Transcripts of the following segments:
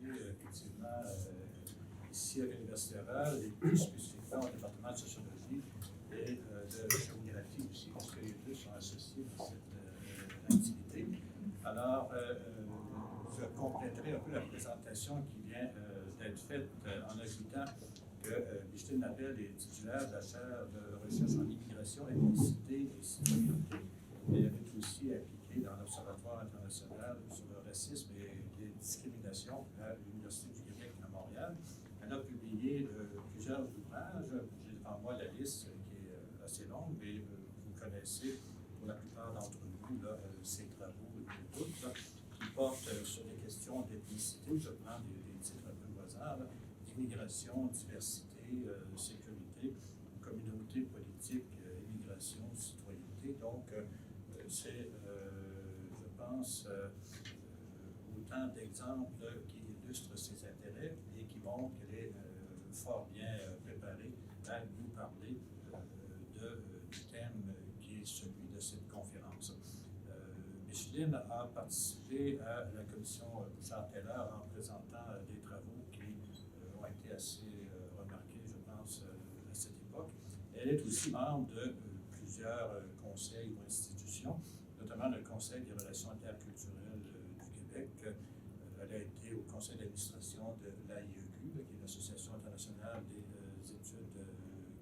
effectivement ici à l'Université Laval et plus spécifiquement au département de sociologie et de géographie aussi, parce que les deux sont associés dans cette activité. Alors, je compléterai un peu la présentation qui vient d'être faite en ajoutant que Micheline Nabel est titulaire de la chaire de recherche en immigration, ethnicité et citoyenneté. Elle est aussi impliquée dans l'Observatoire international sur le racisme et les discriminations à l'Université du Québec à Montréal. Elle a publié plusieurs ouvrages. J'ai devant moi la liste qui est assez longue, mais vous connaissez pour la plupart d'entre vous là, ses travaux et d'autres qui portent sur les questions d'ethnicité. Je prends des titres un peu au hasard. Immigration, diversité, sécurité, communauté politique, immigration, citoyenneté. Donc, c'est, je pense, autant d'exemples qui illustrent ses intérêts et qui montrent qu'elle est fort bien préparée à nous parler du thème qui est celui de cette conférence. Micheline a participé à la commission Bouchard-Taylor en présentant des travaux qui ont été assez remarqués, je pense, à cette époque. Elle est aussi membre de plusieurs conseils ou institutions, notamment le Conseil des relations interculturelles du Québec. Elle a été au conseil d'administration de l'AIEQ, qui est l'Association internationale des études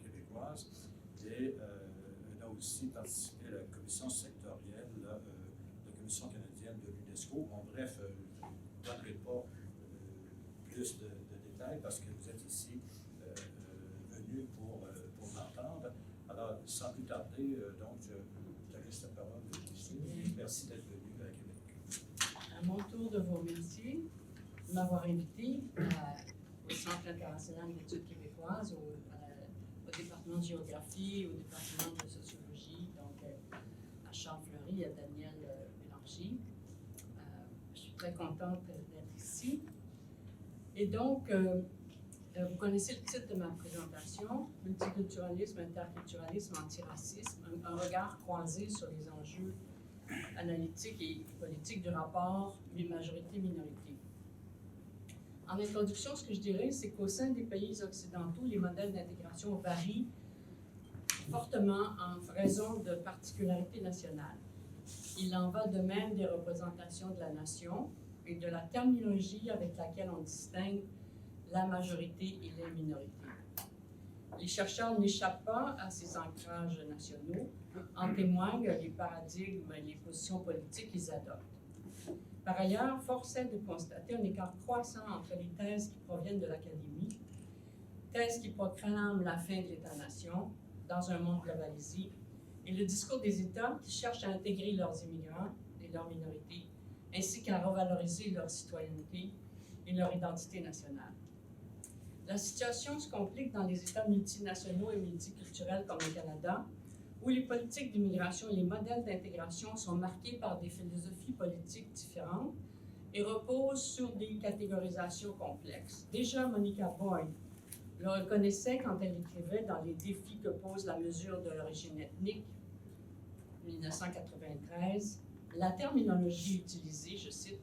québécoises, et elle a aussi participé à la commission sectorielle de la Commission canadienne de l'UNESCO. Bon, bref, je ne donnerai pas plus de détails parce que vous êtes ici venu pour l'entendre. Alors, sans plus tarder, donc, je te laisse la parole. Merci d'être venu à Québec. À mon tour de vous remercier de m'avoir invité au Centre international d'études québécoises, au département de géographie, au département de sociologie, donc à Charles-Fleury, à Daniel Bélanger. Je suis très contente d'être ici. Et donc, vous connaissez le titre de ma présentation, Multiculturalisme, interculturalisme, antiracisme, un regard croisé sur les enjeux analytiques et politiques du rapport majorité-minorité. En introduction, ce que je dirais, c'est qu'au sein des pays occidentaux, les modèles d'intégration varient fortement en raison de particularités nationales. Il en va de même des représentations de la nation et de la terminologie avec laquelle on distingue la majorité et les minorités. Les chercheurs n'échappent pas à ces ancrages nationaux, en témoignent les paradigmes et les positions politiques qu'ils adoptent. Par ailleurs, force est de constater un écart croissant entre les thèses qui proviennent de l'académie, thèses qui proclament la fin de l'État-nation dans un monde globalisé, et le discours des États qui cherchent à intégrer leurs immigrants et leurs minorités, ainsi qu'à revaloriser leur citoyenneté et leur identité nationale. La situation se complique dans les États multinationaux et multiculturels comme le Canada, où les politiques d'immigration et les modèles d'intégration sont marqués par des philosophies politiques différentes et reposent sur des catégorisations complexes. Déjà, Monica Boyd le reconnaissait quand elle écrivait dans Les défis que pose la mesure de l'origine ethnique, 1993, la terminologie utilisée, je cite,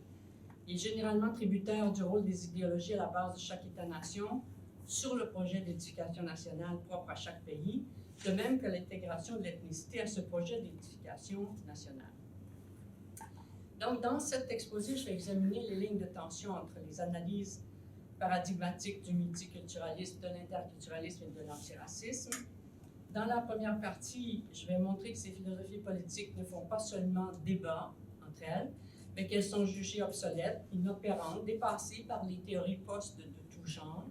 est généralement tributaire du rôle des idéologies à la base de chaque État-nation sur le projet d'éducation nationale propre à chaque pays, de même que l'intégration de l'ethnicité à ce projet d'éducation nationale. Donc, dans cet exposé, je vais examiner les lignes de tension entre les analyses paradigmatiques du multiculturalisme, de l'interculturalisme et de l'antiracisme. Dans la première partie, je vais montrer que ces philosophies politiques ne font pas seulement débat entre elles, mais qu'elles sont jugées obsolètes, inopérantes, dépassées par les théories post de tout genre,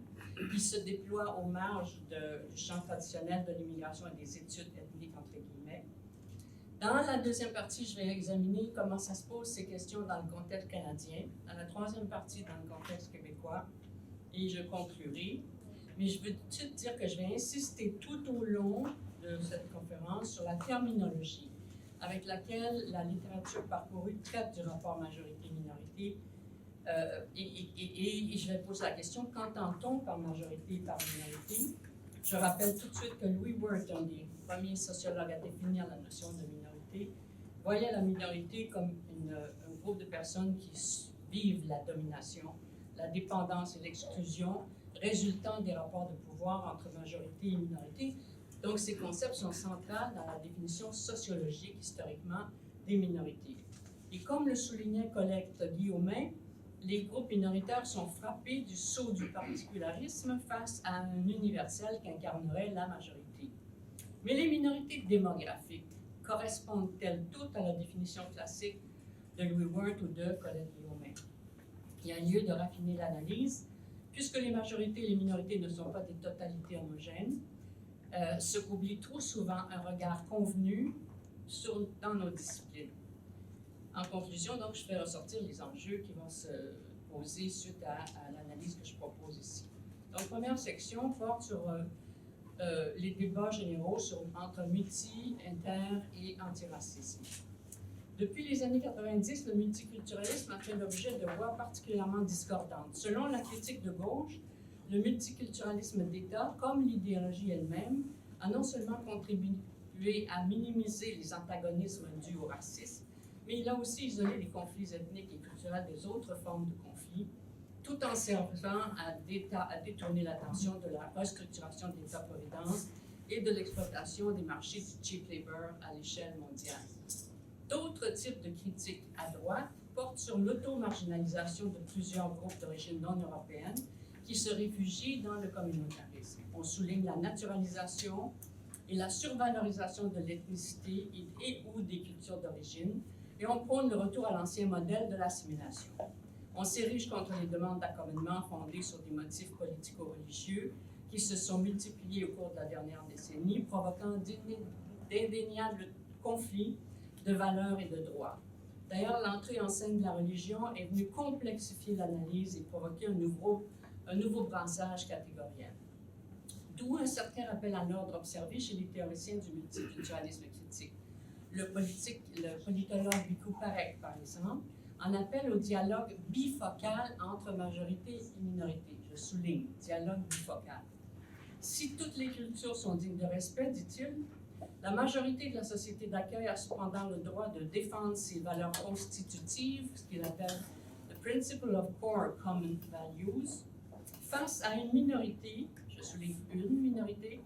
qui se déploient aux marges du champ traditionnel de l'immigration et des études ethniques, entre guillemets. Dans la deuxième partie, je vais examiner comment ça se pose ces questions dans le contexte canadien. Dans la troisième partie, dans le contexte québécois. Et je conclurai. Mais je veux tout de suite dire que je vais insister tout au long de cette conférence sur la terminologie avec laquelle la littérature parcourue traite du rapport majorité-minorité. Et je vais poser la question, qu'entend-on par majorité et par minorité? Je rappelle tout de suite que Louis Wirth, un des premiers sociologues à définir la notion de minorité, voyait la minorité comme un groupe de personnes qui vivent la domination la dépendance et l'exclusion résultant des rapports de pouvoir entre majorité et minorité. Donc, ces concepts sont centraux dans la définition sociologique, historiquement, des minorités. Et comme le soulignait Colette Guillaumin, les groupes minoritaires sont frappés du sceau du particularisme face à un universel qu'incarnerait la majorité. Mais les minorités démographiques correspondent-elles toutes à la définition classique de Louis Wirth ou de Colette Guillaumin? Il y a lieu de raffiner l'analyse, puisque les majorités et les minorités ne sont pas des totalités homogènes, ce qu'oublie trop souvent un regard convenu dans nos disciplines. En conclusion, donc, je fais ressortir les enjeux qui vont se poser suite à l'analyse que je propose ici. Donc, première section porte sur les débats généraux entre multi, inter et antiracisme. Depuis les années 90, le multiculturalisme a fait l'objet de voix particulièrement discordantes. Selon la critique de gauche, le multiculturalisme d'État, comme l'idéologie elle-même, a non seulement contribué à minimiser les antagonismes dus au racisme, mais il a aussi isolé les conflits ethniques et culturels des autres formes de conflits, tout en servant à détourner l'attention de la restructuration de l'État-providence et de l'exploitation des marchés du cheap labor à l'échelle mondiale. D'autres types de critiques à droite portent sur l'auto-marginalisation de plusieurs groupes d'origine non européenne qui se réfugient dans le communautarisme. On souligne la naturalisation et la survalorisation de l'ethnicité et ou des cultures d'origine, et on prône le retour à l'ancien modèle de l'assimilation. On s'érige contre les demandes d'accommodement fondées sur des motifs politico-religieux qui se sont multipliés au cours de la dernière décennie, provoquant d'indéniables conflits de valeurs et de droits. D'ailleurs, l'entrée en scène de la religion est venue complexifier l'analyse et provoquer un nouveau brassage catégoriel. D'où un certain rappel à l'ordre observé chez les théoriciens du multiculturalisme critique. Le politologue Bicou Parekh, par exemple, en appelle au dialogue bifocal entre majorité et minorité. Je souligne, dialogue bifocal. Si toutes les cultures sont dignes de respect, dit-il, la majorité de la société d'accueil a cependant le droit de défendre ses valeurs constitutives, ce qu'il appelle the principle of core common values, face à une minorité, je souligne une minorité,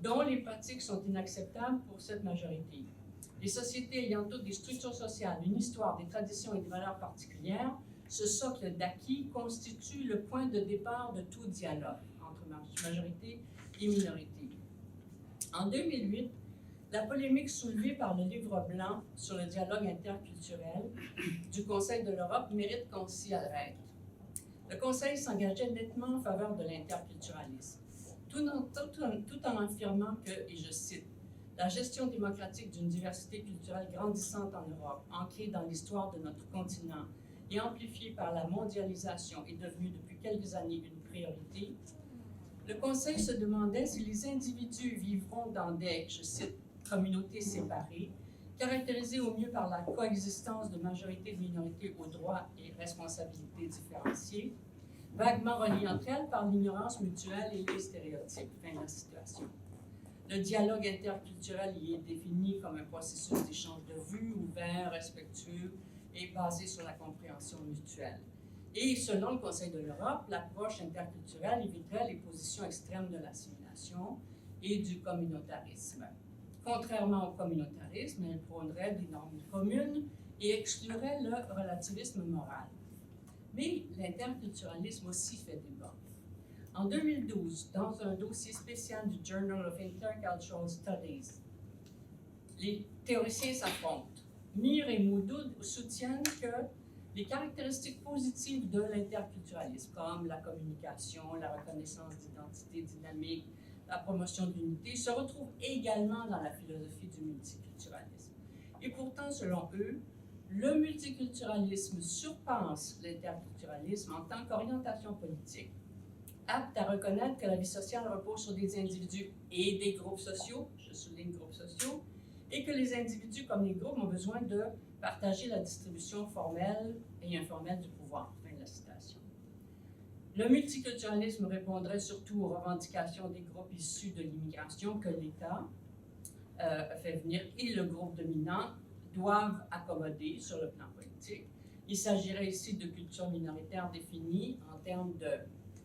dont les pratiques sont inacceptables pour cette majorité. Les sociétés ayant toutes des structures sociales, une histoire, des traditions et des valeurs particulières, ce socle d'acquis constitue le point de départ de tout dialogue entre majorité et minorité. En 2008, la polémique soulevée par le livre blanc sur le dialogue interculturel du Conseil de l'Europe mérite qu'on s'y arrête. Le Conseil s'engageait nettement en faveur de l'interculturalisme, tout en affirmant que, et je cite, « La gestion démocratique d'une diversité culturelle grandissante en Europe, ancrée dans l'histoire de notre continent et amplifiée par la mondialisation, est devenue depuis quelques années une priorité. » Le Conseil se demandait si les individus vivront dans des, je cite, communautés séparées, caractérisées au mieux par la coexistence de majorités et de minorités aux droits et responsabilités différenciés, vaguement reliées entre elles par l'ignorance mutuelle et les stéréotypes. Fin de la citation. Le dialogue interculturel y est défini comme un processus d'échange de vues ouvert, respectueux et basé sur la compréhension mutuelle. Et selon le Conseil de l'Europe, l'approche interculturelle éviterait les positions extrêmes de l'assimilation et du communautarisme. Contrairement au communautarisme, elle prônerait des normes communes et exclurait le relativisme moral. Mais l'interculturalisme aussi fait débat. En 2012, dans un dossier spécial du Journal of Intercultural Studies, les théoriciens s'affrontent. Mir et Moudoud soutiennent que les caractéristiques positives de l'interculturalisme, comme la communication, la reconnaissance d'identité dynamique, la promotion de l'unité, se retrouvent également dans la philosophie du multiculturalisme. Et pourtant, selon eux, le multiculturalisme surpasse l'interculturalisme en tant qu'orientation politique, apte à reconnaître que la vie sociale repose sur des individus et des groupes sociaux, je souligne groupes sociaux, et que les individus comme les groupes ont besoin de partager la distribution formelle et informelle du pouvoir. Fin de la citation. Le multiculturalisme répondrait surtout aux revendications des groupes issus de l'immigration que l'État fait venir et le groupe dominant doivent accommoder sur le plan politique, Il s'agirait ici de cultures minoritaires définies en termes de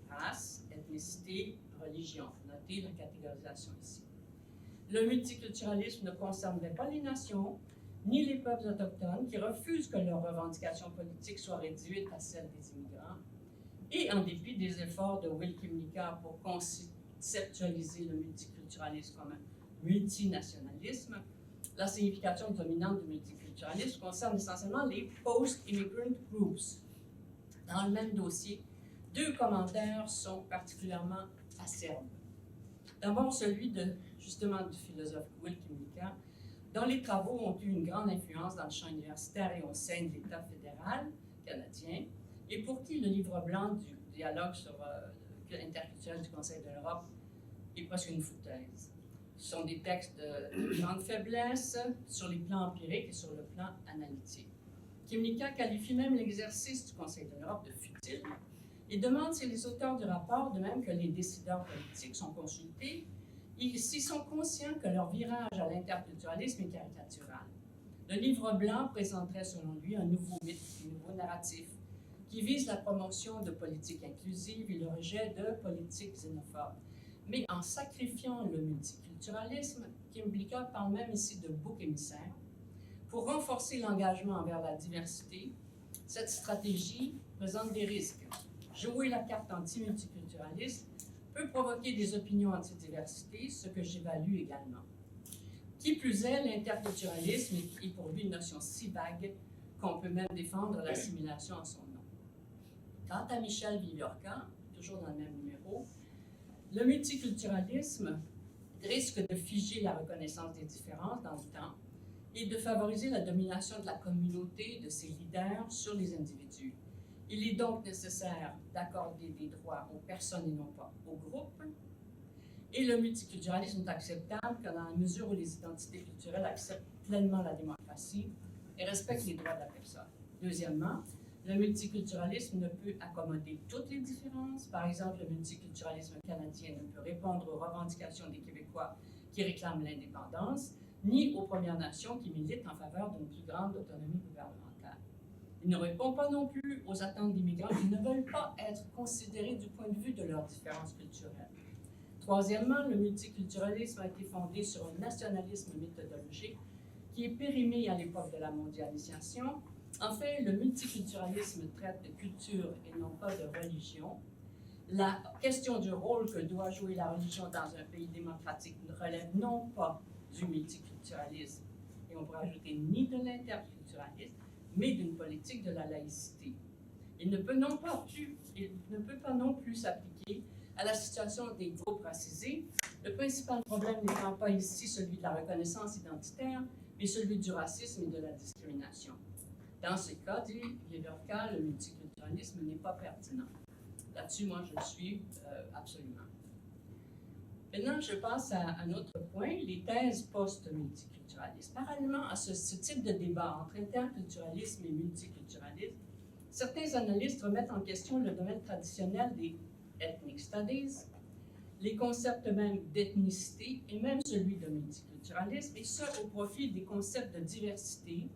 race, ethnicité, religion. Notez la catégorisation ici. Le multiculturalisme ne concernerait pas les nations, ni les peuples autochtones qui refusent que leurs revendications politiques soient réduites à celles des immigrants. Et en dépit des efforts de Will Kimmika pour conceptualiser le multiculturalisme comme un multinationalisme, la signification dominante du multiculturalisme concerne essentiellement les post-immigrant groups. Dans le même dossier, 2 commentaires sont particulièrement acerbes. D'abord, celui justement du philosophe Will Kimmika, dont les travaux ont eu une grande influence dans le champ universitaire et au sein de l'État fédéral canadien, et pour qui le livre blanc du dialogue sur interculturel du Conseil de l'Europe est presque une foutaise. Ce sont des textes de grande faiblesse sur les plans empiriques et sur le plan analytique. Kimmika qualifie même l'exercice du Conseil de l'Europe de futile et demande si les auteurs du rapport, de même que les décideurs politiques, sont consultés et s'ils sont conscients que leur virage à l'interculturalisme est caricatural. Le livre blanc présenterait, selon lui, un nouveau mythe, un nouveau narratif qui vise la promotion de politiques inclusives et le rejet de politiques xénophobes. Mais en sacrifiant le multiculturalisme, Kimmika parle même ici de bouc émissaire, pour renforcer l'engagement envers la diversité, cette stratégie présente des risques. Jouer la carte anti-multiculturalisme peut provoquer des opinions anti-diversité, ce que j'évalue également. Qui plus est, l'interculturalisme est pour lui une notion si vague qu'on peut même défendre l'assimilation en son nom. Quant à Michel Viviorca, toujours dans le même numéro, le multiculturalisme risque de figer la reconnaissance des différences dans le temps et de favoriser la domination de la communauté, de ses leaders sur les individus. Il est donc nécessaire d'accorder des droits aux personnes et non pas aux groupes. Et le multiculturalisme est acceptable que dans la mesure où les identités culturelles acceptent pleinement la démocratie et respectent les droits de la personne. Deuxièmement, le multiculturalisme ne peut accommoder toutes les différences. Par exemple, le multiculturalisme canadien ne peut répondre aux revendications des Québécois qui réclament l'indépendance, ni aux Premières Nations qui militent en faveur d'une plus grande autonomie gouvernementale. Il ne répond pas non plus aux attentes d'immigrants qui ne veulent pas être considérés du point de vue de leurs différences culturelles. Troisièmement, le multiculturalisme a été fondé sur un nationalisme méthodologique qui est périmé à l'époque de la mondialisation. En fait, le multiculturalisme traite de culture et non pas de religion. La question du rôle que doit jouer la religion dans un pays démocratique ne relève non pas du multiculturalisme, et on pourrait ajouter ni de l'interculturalisme, mais d'une politique de la laïcité. Il ne peut pas non plus s'appliquer à la situation des groupes racisés, le principal problème n'étant pas ici celui de la reconnaissance identitaire, mais celui du racisme et de la discrimination. Dans ce cas, dit Viviorca, le multiculturalisme n'est pas pertinent. Là-dessus, moi, je suis absolument. Maintenant, je passe à un autre point, les thèses post-multiculturalistes. Parallèlement à ce type de débat entre interculturalisme et multiculturalisme, certains analystes remettent en question le domaine traditionnel des ethnic studies, les concepts même d'ethnicité et même celui de multiculturalisme, et ce, au profit des concepts de diversité,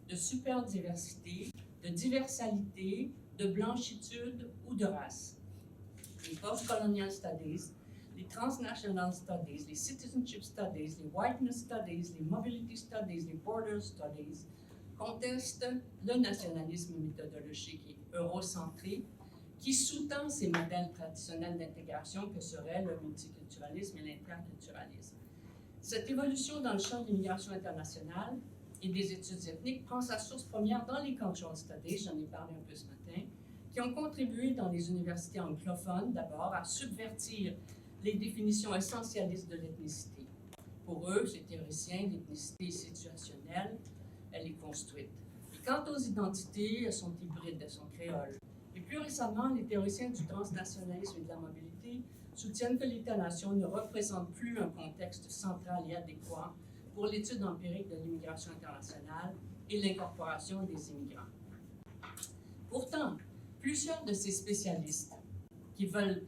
de superdiversité, de diversalité, de blanchitude ou de race. Les post-colonial studies, les transnational studies, les citizenship studies, les whiteness studies, les mobility studies, les border studies contestent le nationalisme méthodologique et eurocentré qui sous-tend ces modèles traditionnels d'intégration que seraient le multiculturalisme et l'interculturalisme. Cette évolution dans le champ de l'immigration internationale et des études ethniques prend sa source première dans les cultural studies, j'en ai parlé un peu ce matin, qui ont contribué dans les universités anglophones d'abord à subvertir les définitions essentialistes de l'ethnicité. Pour eux, ces théoriciens, l'ethnicité est situationnelle, elle est construite. Et quant aux identités, elles sont hybrides, elles sont créoles. Et plus récemment, les théoriciens du transnationalisme et de la mobilité soutiennent que l'État-nation ne représente plus un contexte central et adéquat pour l'étude empirique de l'immigration internationale et l'incorporation des immigrants. Pourtant, plusieurs de ces spécialistes qui veulent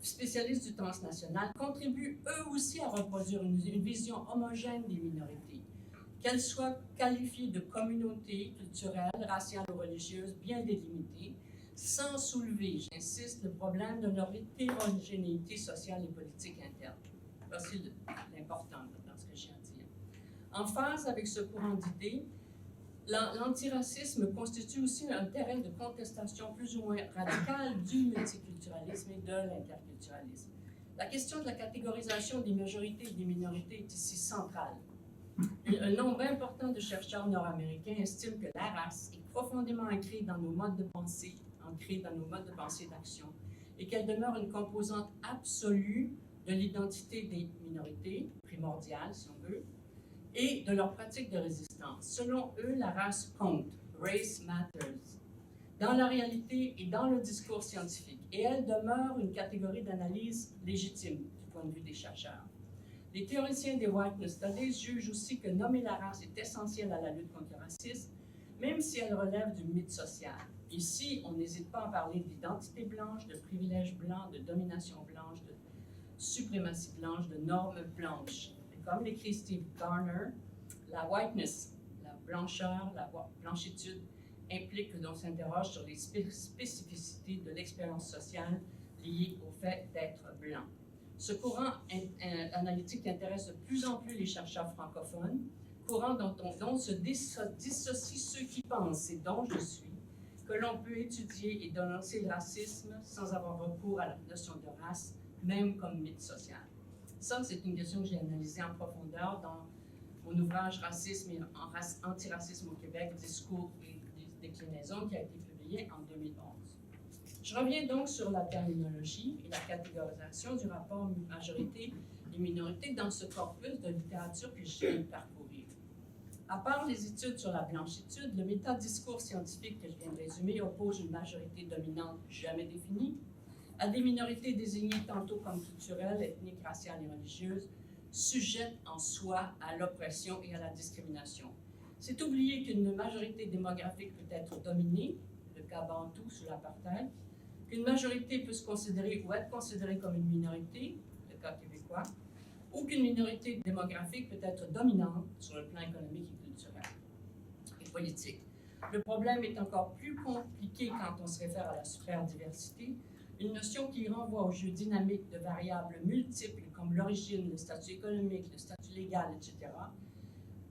spécialistes du transnational contribuent eux aussi à reproduire une vision homogène des minorités, qu'elles soient qualifiées de communautés culturelles, raciales ou religieuses bien délimitées, sans soulever, j'insiste, le problème de leur hétérogénéité sociale et politique interne. Voici l'important dans ce que j'ai à dire. En phase avec ce courant d'idées, l'antiracisme constitue aussi un terrain de contestation plus ou moins radical du multiculturalisme et de l'interculturalisme. La question de la catégorisation des majorités et des minorités est ici centrale. Un nombre important de chercheurs nord-américains estiment que la race est profondément ancrée dans nos modes de pensée, d'action, et qu'elle demeure une composante absolue de l'identité des minorités, primordiale si on veut, et de leur pratique de résistance. Selon eux, la race compte, race matters, dans la réalité et dans le discours scientifique, et elle demeure une catégorie d'analyse légitime du point de vue des chercheurs. Les théoriciens des Whiteness Studies jugent aussi que nommer la race est essentiel à la lutte contre le racisme, même si elle relève du mythe social. Ici, on n'hésite pas à parler d'identité blanche, de privilèges blancs, de domination blanche, de suprématie blanche, de normes blanches. Et comme l'écrit Steve Garner, la whiteness, la blancheur, la blanchitude, implique que l'on s'interroge sur les spécificités de l'expérience sociale liée au fait d'être blanc. Ce courant analytique intéresse de plus en plus les chercheurs francophones, courant dont se dissocient ceux qui pensent, et dont je suis, que l'on peut étudier et dénoncer le racisme sans avoir recours à la notion de race, même comme mythe social. Ça, c'est une question que j'ai analysée en profondeur dans mon ouvrage Racisme et antiracisme au Québec, discours et déclinaison, qui a été publié en 2011. Je reviens donc sur la terminologie et la catégorisation du rapport majorité et minorité dans ce corpus de littérature que je viens de parcourir. À part les études sur la blanchitude, le métadiscours scientifique que je viens de résumer oppose une majorité dominante jamais définie à des minorités désignées tantôt comme culturelles, ethniques, raciales et religieuses, sujettes en soi à l'oppression et à la discrimination. C'est oublier qu'une majorité démographique peut être dominée, le cas bantou sous l'apartheid, qu'une majorité peut se considérer ou être considérée comme une minorité, le cas québécois, ou qu'une minorité démographique peut être dominante sur le plan économique et culturel et politique. Le problème est encore plus compliqué quand on se réfère à la superdiversité, une notion qui renvoie au jeu dynamique de variables multiples comme l'origine, le statut économique, le statut légal, etc.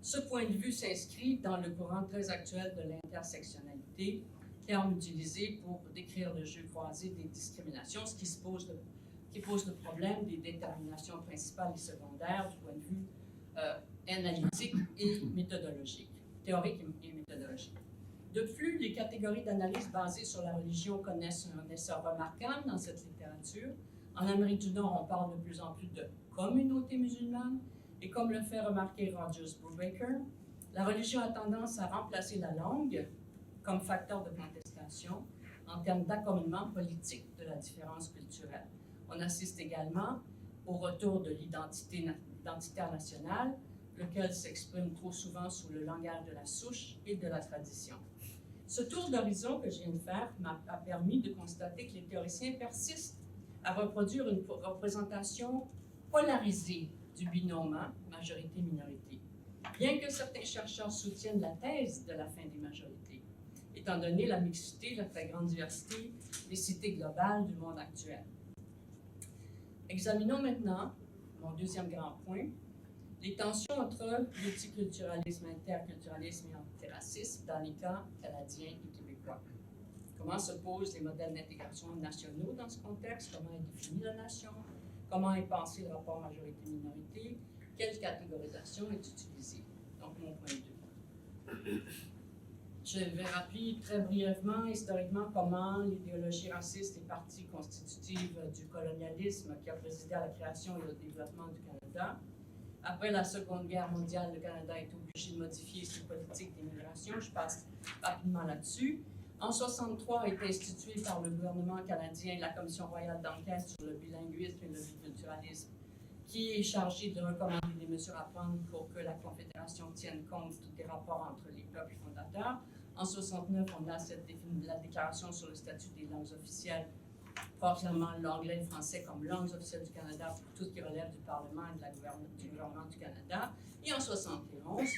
Ce point de vue s'inscrit dans le courant très actuel de l'intersectionnalité, terme utilisé pour décrire le jeu croisé des discriminations, ce qui pose le problème des déterminations principales et secondaires du point de vue analytique et méthodologique, théorique et méthodologique. De plus, les catégories d'analyse basées sur la religion connaissent un essor remarquable dans cette littérature. En Amérique du Nord, on parle de plus en plus de communautés musulmanes, et comme le fait remarquer Rogers Brubaker, la religion a tendance à remplacer la langue comme facteur de contestation en termes d'accommodement politique de la différence culturelle. On assiste également au retour de l'identitaire nationale, lequel s'exprime trop souvent sous le langage de la souche et de la tradition. Ce tour d'horizon que je viens de faire m'a permis de constater que les théoriciens persistent à reproduire une représentation polarisée du binôme majorité-minorité, bien que certains chercheurs soutiennent la thèse de la fin des majorités, étant donné la mixité, la très grande diversité des cités globales du monde actuel. Examinons maintenant, mon deuxième grand point, les tensions entre multiculturalisme, interculturalisme et antiracisme dans les cas canadiens et québécois. Comment se posent les modèles d'intégration nationaux dans ce contexte? Comment est définie la nation? Comment est pensé le rapport majorité-minorité? Quelle catégorisation est utilisée? Donc, mon point de vue. Je vais rappeler très brièvement, historiquement, comment l'idéologie raciste est partie constitutive du colonialisme qui a présidé à la création et au développement du Canada. Après la Seconde Guerre mondiale, le Canada est obligé de modifier ses politiques d'immigration. Je passe rapidement là-dessus. En 1963 a été instituée par le gouvernement canadien la Commission royale d'enquête sur le bilinguisme et le biculturalisme, qui est chargée de recommander des mesures à prendre pour que la Confédération tienne compte des rapports entre les peuples fondateurs. En 1969, on a la déclaration sur le statut des langues officielles, proclamant l'anglais et le français comme langues officielles du Canada pour tout ce qui relève du Parlement et du gouvernement du Canada. Et en 1971,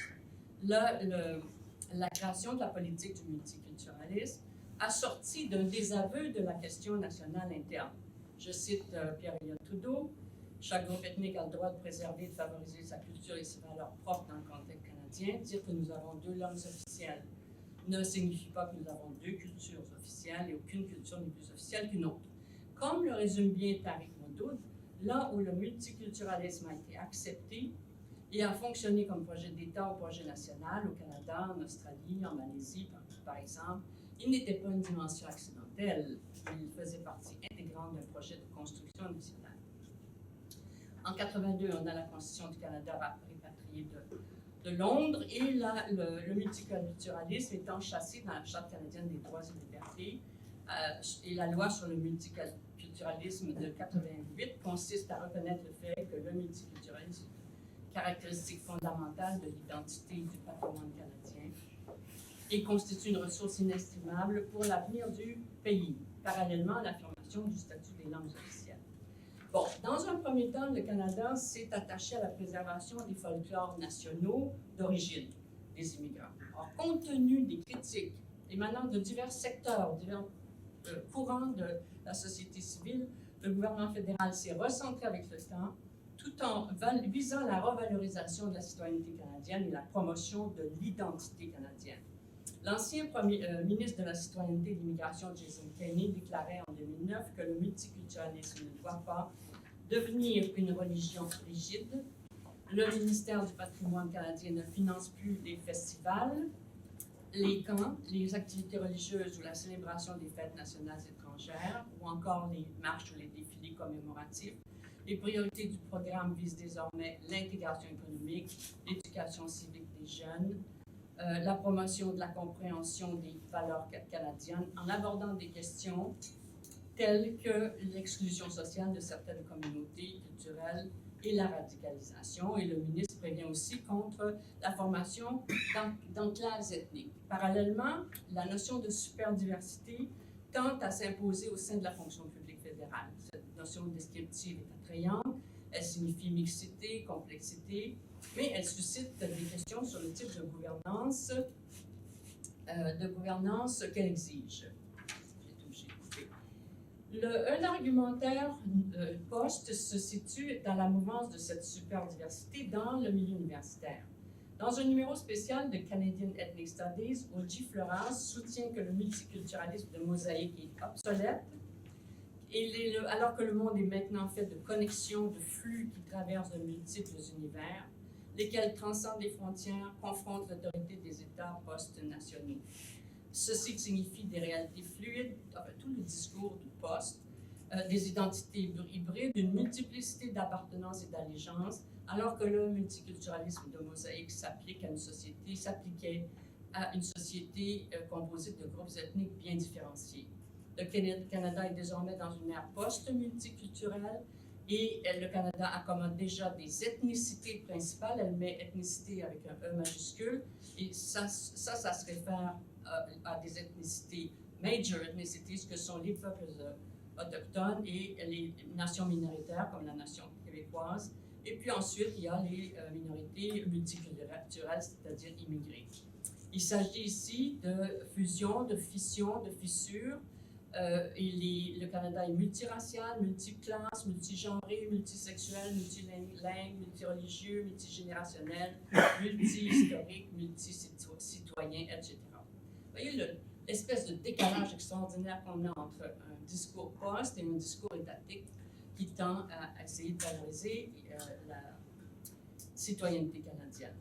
la création de la politique du multiculturalisme assortie d'un désaveu de la question nationale interne. Je cite Pierre-Éliott Trudeau, « Chaque groupe ethnique a le droit de préserver et de favoriser sa culture et ses valeurs propres dans le contexte canadien. Dire que nous avons deux langues officielles ne signifie pas que nous avons deux cultures officielles et aucune culture n'est plus officielle qu'une autre. » Comme le résume bien Tariq Modoud, là où le multiculturalisme a été accepté et a fonctionné comme projet d'État ou projet national au Canada, en Australie, en Malaisie, par exemple, il n'était pas une dimension accidentelle, il faisait partie intégrante d'un projet de construction nationale. En 1982, on a la Constitution du Canada répatriée de Londres et le multiculturalisme étant chassé dans la Charte canadienne des droits et libertés. Et la loi sur le multiculturalisme de 1988 consiste à reconnaître le fait que le multiculturalisme est caractéristique fondamentale de l'identité du patrimoine canadien et constitue une ressource inestimable pour l'avenir du pays, parallèlement à l'affirmation du statut des langues officielles. Bon, dans un premier temps, le Canada s'est attaché à la préservation des folklores nationaux d'origine des immigrants. Alors, compte tenu des critiques émanant de divers secteurs, divers courants de la société civile, le gouvernement fédéral s'est recentré avec le temps, tout en visant la revalorisation de la citoyenneté canadienne et la promotion de l'identité canadienne. L'ancien ministre de la Citoyenneté et de l'Immigration, Jason Kenney, déclarait en 2009 que le multiculturalisme ne doit pas devenir une religion rigide. Le ministère du Patrimoine canadien ne finance plus les festivals, les camps, les activités religieuses ou la célébration des fêtes nationales étrangères, ou encore les marches ou les défilés commémoratifs. Les priorités du programme visent désormais l'intégration économique, l'éducation civique des jeunes, la promotion de la compréhension des valeurs canadiennes en abordant des questions telles que l'exclusion sociale de certaines communautés culturelles et la radicalisation. Et le ministre prévient aussi contre la formation d'enclaves ethniques. Parallèlement, la notion de superdiversité tente à s'imposer au sein de la fonction publique fédérale. Cette notion descriptive est attrayante, elle signifie mixité, complexité, mais elle suscite des questions sur le type de gouvernance qu'elle exige. Un argumentaire poste se situe dans la mouvance de cette superdiversité dans le milieu universitaire. Dans un numéro spécial de Canadian Ethnic Studies, Oji Fleuras soutient que le multiculturalisme de mosaïque est obsolète, alors que le monde est maintenant fait de connexions, de flux qui traversent de multiples univers, lesquels transcendent les frontières, confrontent l'autorité des États post-nationaux. Ceci signifie des réalités fluides, tout le discours du poste, des identités hybrides, une multiplicité d'appartenances et d'allégeances, alors que le multiculturalisme de mosaïque s'appliquait à une société composée de groupes ethniques bien différenciés. Le Canada est désormais dans une ère post-multiculturelle et le Canada accommode déjà des ethnicités principales. Elle met ethnicité avec un E majuscule et ça se réfère à des ethnicités, major ethnicities, que sont les peuples autochtones et les nations minoritaires comme la nation québécoise. Et puis ensuite, il y a les minorités multiculturelles, c'est-à-dire immigrées. Il s'agit ici de fusion, de fission, de fissure. Le Canada est multiracial, multiclasse, multigenré, multisexuel, multilingue, multireligieux, multigénérationnel, multihistorique, multicitoyen, etc. Vous voyez l'espèce de décalage extraordinaire qu'on a entre un discours post et un discours étatique qui tend à essayer de valoriser la citoyenneté canadienne.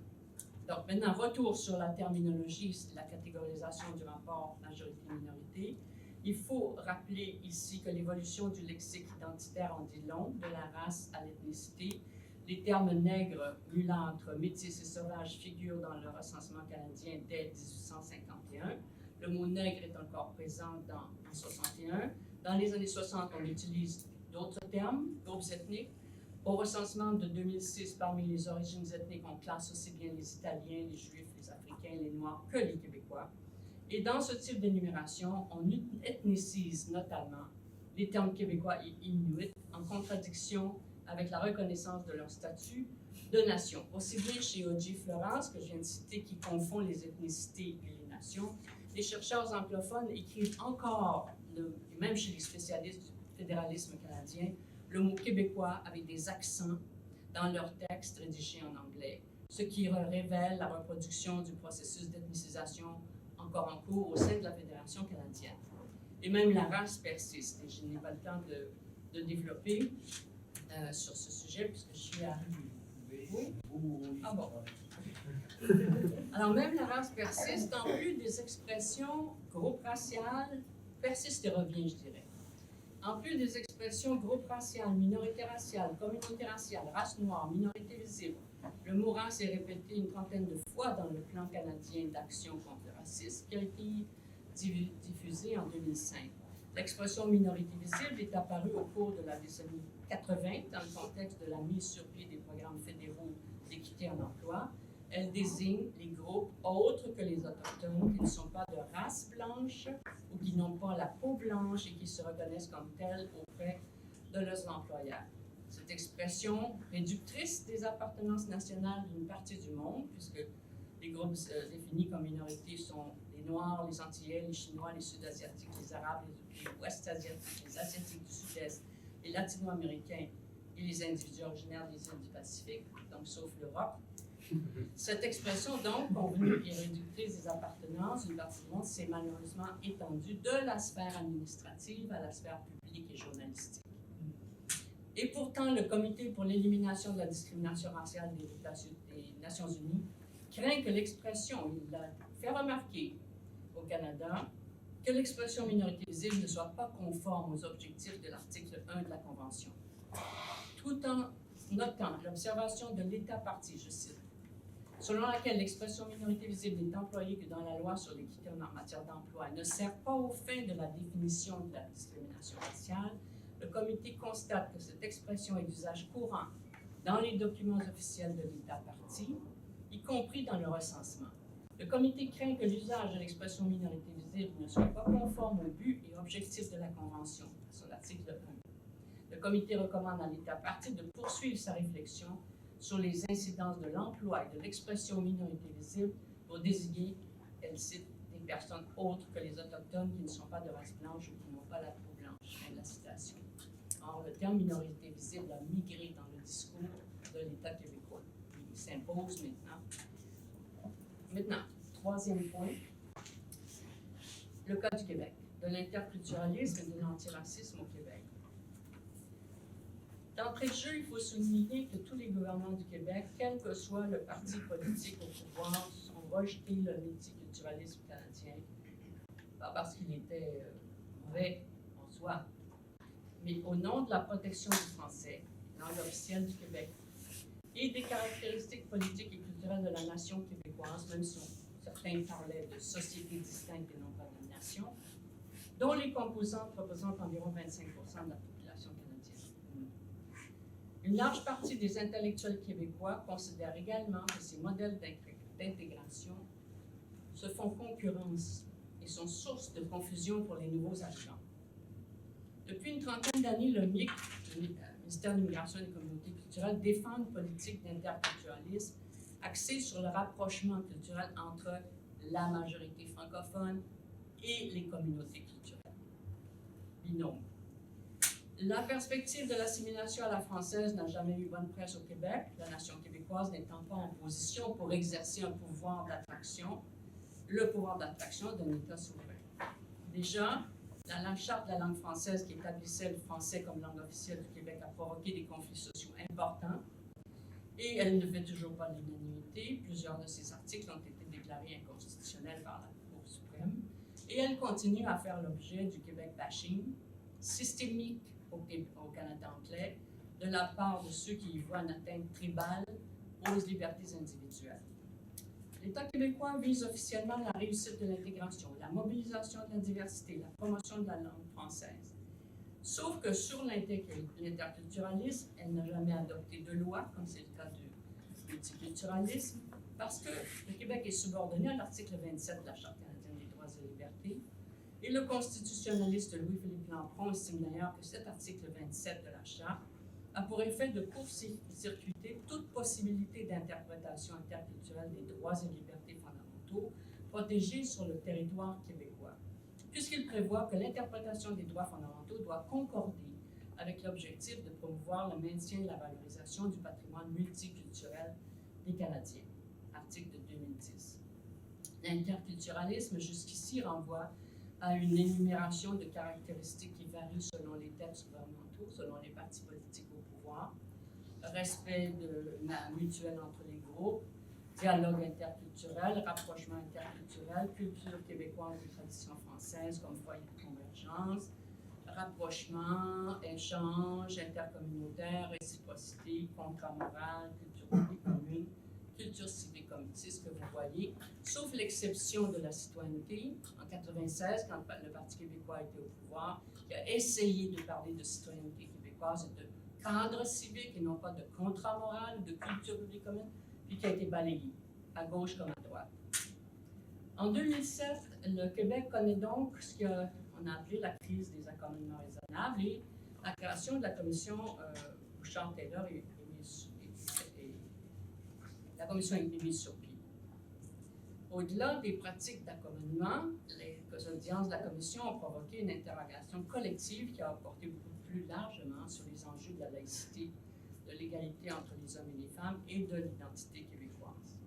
Donc maintenant, retour sur la terminologie, la catégorisation du rapport majorité-minorité. Il faut rappeler ici que l'évolution du lexique identitaire en dit long, de la race à l'ethnicité. Les termes nègres, mulâtres, métis et sauvages figurent dans le recensement canadien dès 1851. Le mot nègre est encore présent en 61. Dans les années 60, on utilise d'autres termes, groupes ethniques. Au recensement de 2006, parmi les origines ethniques, on classe aussi bien les Italiens, les Juifs, les Africains, les Noirs que les Québécois. Et dans ce type d'énumération, on ethnicise notamment les termes québécois et inuits en contradiction avec la reconnaissance de leur statut de nation. Aussi bien chez O.J. Florence, que je viens de citer, qui confond les ethnicités et les nations, les chercheurs anglophones écrivent encore, et même chez les spécialistes du fédéralisme canadien, le mot québécois avec des accents dans leurs textes rédigés en anglais, ce qui révèle la reproduction du processus d'ethnicisation encore en cours au sein de la Fédération canadienne. Et même la race persiste, et je n'ai pas le temps de développer sur ce sujet, puisque je suis à... Oui? Ah bon. Alors, même la race persiste, en plus des expressions groupe racial, persiste et revient, je dirais. En plus des expressions groupe racial, minorité raciale, communauté raciale, race noire, minorité visible, le mot race est répété une trentaine de fois dans le plan canadien d'action contre le racisme qui a été diffusé en 2005. L'expression minorité visible est apparue au cours de la décennie 80 dans le contexte de la mise sur pied des programmes fédéraux d'équité en emploi. Elle désigne les groupes autres que les Autochtones qui ne sont pas de race blanche ou qui n'ont pas la peau blanche et qui se reconnaissent comme tels auprès de leurs employeurs. Cette expression réductrice des appartenances nationales d'une partie du monde, puisque les groupes définis comme minorités sont les Noirs, les Antillais, les Chinois, les Sud-Asiatiques, les Arabes, les Ouest-Asiatiques, les Asiatiques du Sud-Est, les Latino-Américains et les individus originaires des îles du Pacifique, donc sauf l'Europe. Cette expression, donc, convenue et réductrice des appartenances d'une partie du monde, s'est malheureusement étendue de la sphère administrative à la sphère publique et journalistique. Et pourtant, le Comité pour l'élimination de la discrimination raciale des Nations Unies craint que l'expression, il l'a fait remarquer au Canada, que l'expression minorité visible ne soit pas conforme aux objectifs de l'article 1 de la Convention, tout en notant l'observation de l'État partie, je cite, selon laquelle l'expression minorité visible n'est employée que dans la loi sur l'équité en matière d'emploi et ne sert pas aux fins de la définition de la discrimination raciale. Le comité constate que cette expression est d'usage courant dans les documents officiels de l'État partie, y compris dans le recensement. Le comité craint que l'usage de l'expression minorité visible ne soit pas conforme au but et objectifs de la Convention, sur l'article 1. Le comité recommande à l'État partie de poursuivre sa réflexion sur les incidences de l'emploi et de l'expression minorité visible pour désigner, elle cite, des personnes autres que les Autochtones qui ne sont pas de race blanche ou qui n'ont pas la peau blanche. Fin de la citation. Or, le terme minorité visible a migré dans le discours de l'État québécois. Il s'impose maintenant. Maintenant, troisième point, le cas du Québec, de l'interculturalisme et de l'antiracisme au Québec. D'entrée de jeu, il faut souligner que tous les gouvernements du Québec, quel que soit le parti politique au pouvoir, ont rejeté le multiculturalisme canadien, pas parce qu'il était mauvais en soi, mais au nom de la protection du français, langue officielle du Québec, et des caractéristiques politiques et culturelles de la nation québécoise, même si certains parlaient de sociétés distinctes et non pas de nation, dont les composantes représentent environ 25% de la population canadienne. Une large partie des intellectuels québécois considèrent également que ces modèles d'intégration se font concurrence et sont source de confusion pour les nouveaux arrivants. Depuis une trentaine d'années, le MIC, le ministère de l'Immigration et des Communautés culturelles, défend une politique d'interculturalisme axée sur le rapprochement culturel entre la majorité francophone et les communautés culturelles. Binôme. La perspective de l'assimilation à la française n'a jamais eu bonne presse au Québec, la nation québécoise n'étant pas en position pour exercer un pouvoir d'attraction, le pouvoir d'attraction d'un État souverain. Déjà, la charte de la langue française qui établissait le français comme langue officielle du Québec a provoqué des conflits sociaux importants et elle ne fait toujours pas l'unanimité. Plusieurs de ses articles ont été déclarés inconstitutionnels par la Cour suprême et elle continue à faire l'objet du Québec bashing systémique au Canada anglais de la part de ceux qui y voient une atteinte tribale aux libertés individuelles. L'État québécois vise officiellement la réussite de l'intégration, la mobilisation de la diversité, la promotion de la langue française. Sauf que sur l'interculturalisme, elle n'a jamais adopté de loi, comme c'est le cas du multiculturalisme, parce que le Québec est subordonné à l'article 27 de la Charte canadienne des droits et libertés. Et le constitutionnaliste Louis-Philippe Lampron estime d'ailleurs que cet article 27 de la Charte a pour effet de court-circuiter toute possibilité d'interprétation interculturelle des droits et libertés fondamentaux protégés sur le territoire québécois, puisqu'il prévoit que l'interprétation des droits fondamentaux doit concorder avec l'objectif de promouvoir le maintien et la valorisation du patrimoine multiculturel des Canadiens, article de 2010. L'interculturalisme jusqu'ici renvoie à une énumération de caractéristiques qui varient selon les textes gouvernementaux, selon les partis politiques au pouvoir, respect mutuel entre les groupes, dialogue interculturel, rapprochement interculturel, culture québécoise et tradition française comme foyer de convergence, rapprochement, échange intercommunautaire, réciprocité, contrat moral, culture publique commune, culture civique commune. C'est ce que vous voyez, sauf l'exception de la citoyenneté. En 1996, quand le Parti québécois était au pouvoir, il a essayé de parler de citoyenneté québécoise et de cadre civique et non pas de contrat moral ou de culture publique commune, puis qui a été balayé, à gauche comme à droite. En 2007, le Québec connaît donc ce qu'on a appelé la crise des accommodements raisonnables et la création de la commission Bouchard-Taylor la commission a été mise sur pied. Au-delà des pratiques d'accommodement, les audiences de la commission ont provoqué une interrogation collective qui a porté beaucoup plus largement sur les enjeux de la laïcité, de l'égalité entre les hommes et les femmes et de l'identité québécoise.